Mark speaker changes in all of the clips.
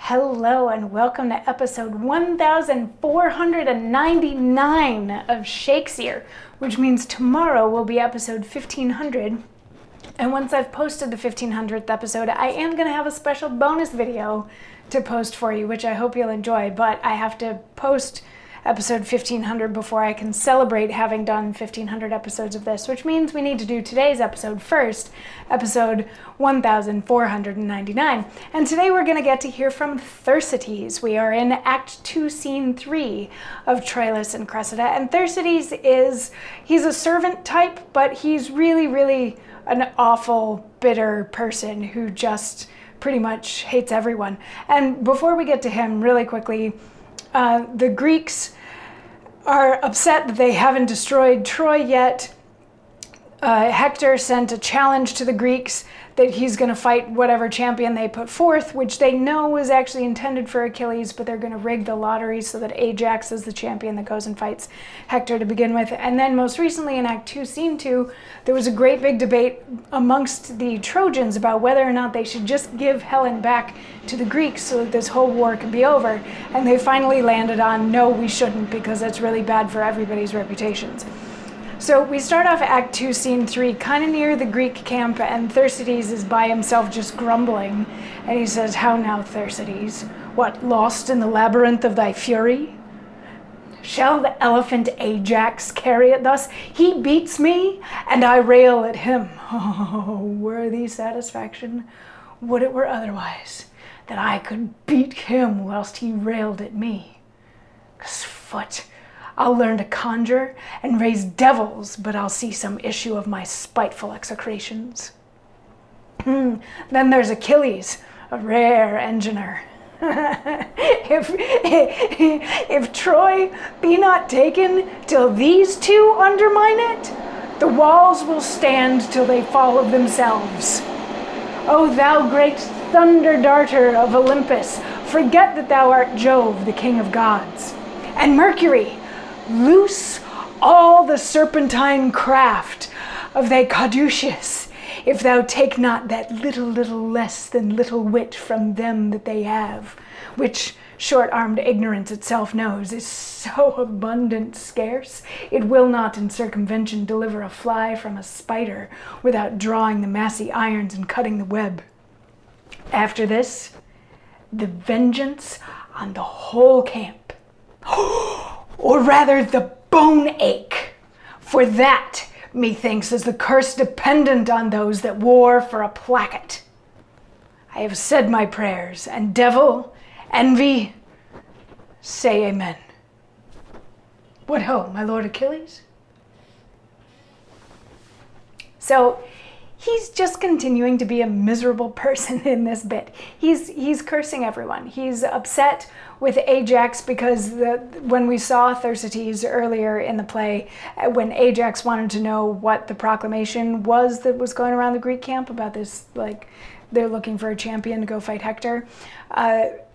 Speaker 1: Hello and welcome to episode 1499 of Shakesyear, which means tomorrow will be episode 1500. And once I've posted the 1500th episode, I am going to have a special bonus video to post for you, which I hope you'll enjoy, but I have to post episode 1500 before I can celebrate having done 1500 episodes of this, which means we need to do today's episode first, episode 1499. And today we're going to get to hear from Thersites. We are in Act 2, Scene 3 of Troilus and Cressida, and Thersites he's a servant type, but he's really an awful, bitter person who just pretty much hates everyone. And before we get to him, really quickly, the Greeks are upset that they haven't destroyed Troy yet. Hector sent a challenge to the Greeks that he's going to fight whatever champion they put forth, which they know is actually intended for Achilles, but they're going to rig the lottery so that Ajax is the champion that goes and fights Hector to begin with. And then most recently in Act 2, Scene 2, there was a great big debate amongst the Trojans about whether or not they should just give Helen back to the Greeks so that this whole war could be over. And they finally landed on, no, we shouldn't, because that's really bad for everybody's reputations. So we start off Act 2, Scene 3, kind of near the Greek camp, and Thersites is by himself just grumbling. And he says, "How now, Thersites? What, lost in the labyrinth of thy fury? Shall the elephant Ajax carry it thus? He beats me, and I rail at him. Oh, worthy satisfaction, would it were otherwise, that I could beat him whilst he railed at me. 'Cause foot, I'll learn to conjure and raise devils, but I'll see some issue of my spiteful execrations. Then there's Achilles, a rare engineer. If Troy be not taken till these two undermine it, the walls will stand till they fall of themselves. O thou great thunder darter of Olympus, forget that thou art Jove, the king of gods. And Mercury, loose all the serpentine craft of thy caduceus, if thou take not that little less than little wit from them that they have, which short-armed ignorance itself knows is so abundant scarce, it will not in circumvention deliver a fly from a spider without drawing the massy irons and cutting the web. After this, the vengeance on the whole camp, or rather the bone ache, for that, methinks, is the curse dependent on those that war for a placket. I have said my prayers, and devil, envy, say amen. What ho, my lord Achilles?" So he's just continuing to be a miserable person in this bit. He's cursing everyone. He's upset with Ajax because when we saw Thersites earlier in the play, when Ajax wanted to know what the proclamation was that was going around the Greek camp about this, like, they're looking for a champion to go fight Hector,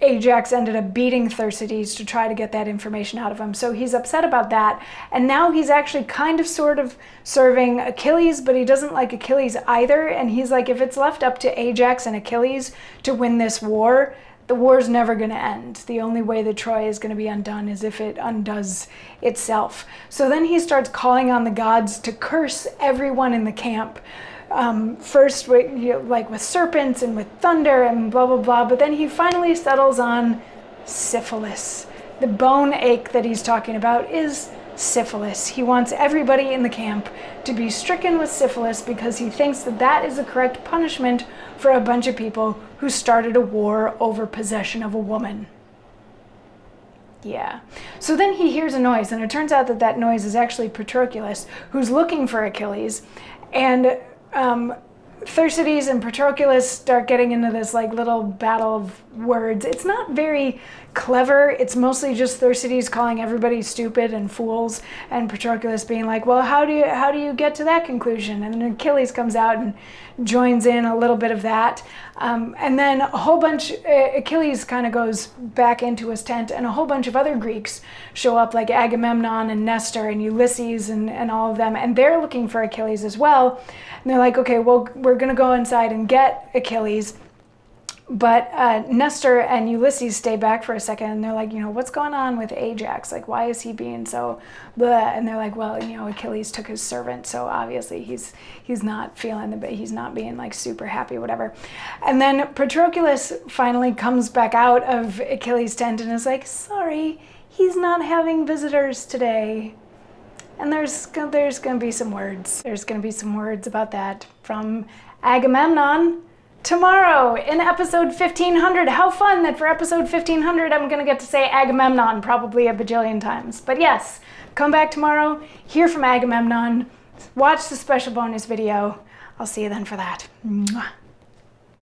Speaker 1: Ajax ended up beating Thersites to try to get that information out of him. So he's upset about that. And now he's actually kind of sort of serving Achilles, but he doesn't like Achilles either. And he's like, if it's left up to Ajax and Achilles to win this war, the war's never going to end. The only way that Troy is going to be undone is if it undoes itself. So then he starts calling on the gods to curse everyone in the camp. First with serpents and with thunder and blah blah, but then he finally settles on syphilis. The bone ache that he's talking about is syphilis. He wants everybody in the camp to be stricken with syphilis because he thinks that that is the correct punishment for a bunch of people who started a war over possession of a woman. Yeah. So then he hears a noise, and it turns out that that noise is actually Patroclus, who's looking for Achilles. And Thersites and Patroclus start getting into this like little battle of words. It's not very clever. It's mostly just Thersites calling everybody stupid and fools, and Patroclus being like, well, how do you get to that conclusion? And then Achilles comes out and joins in a little bit of that. And then a whole bunch, Achilles kind of goes back into his tent, and a whole bunch of other Greeks show up, like Agamemnon and Nestor and Ulysses and all of them, and they're looking for Achilles as well. And they're like, okay, well, we're going to go inside and get Achilles. But Nestor and Ulysses stay back for a second, and they're like, you know, what's going on with Ajax? Like, why is he being so blah? And they're like, well, you know, Achilles took his servant, so obviously he's not feeling he's not being like super happy, whatever. And then Patroclus finally comes back out of Achilles' tent and is like, sorry, he's not having visitors today. And there's gonna be some words. There's gonna be some words about that from Agamemnon tomorrow in episode 1500. How fun that for episode 1500 I'm gonna get to say Agamemnon probably a bajillion times. But yes, come back tomorrow, hear from Agamemnon, watch the special bonus video. I'll see you then for that. Mwah.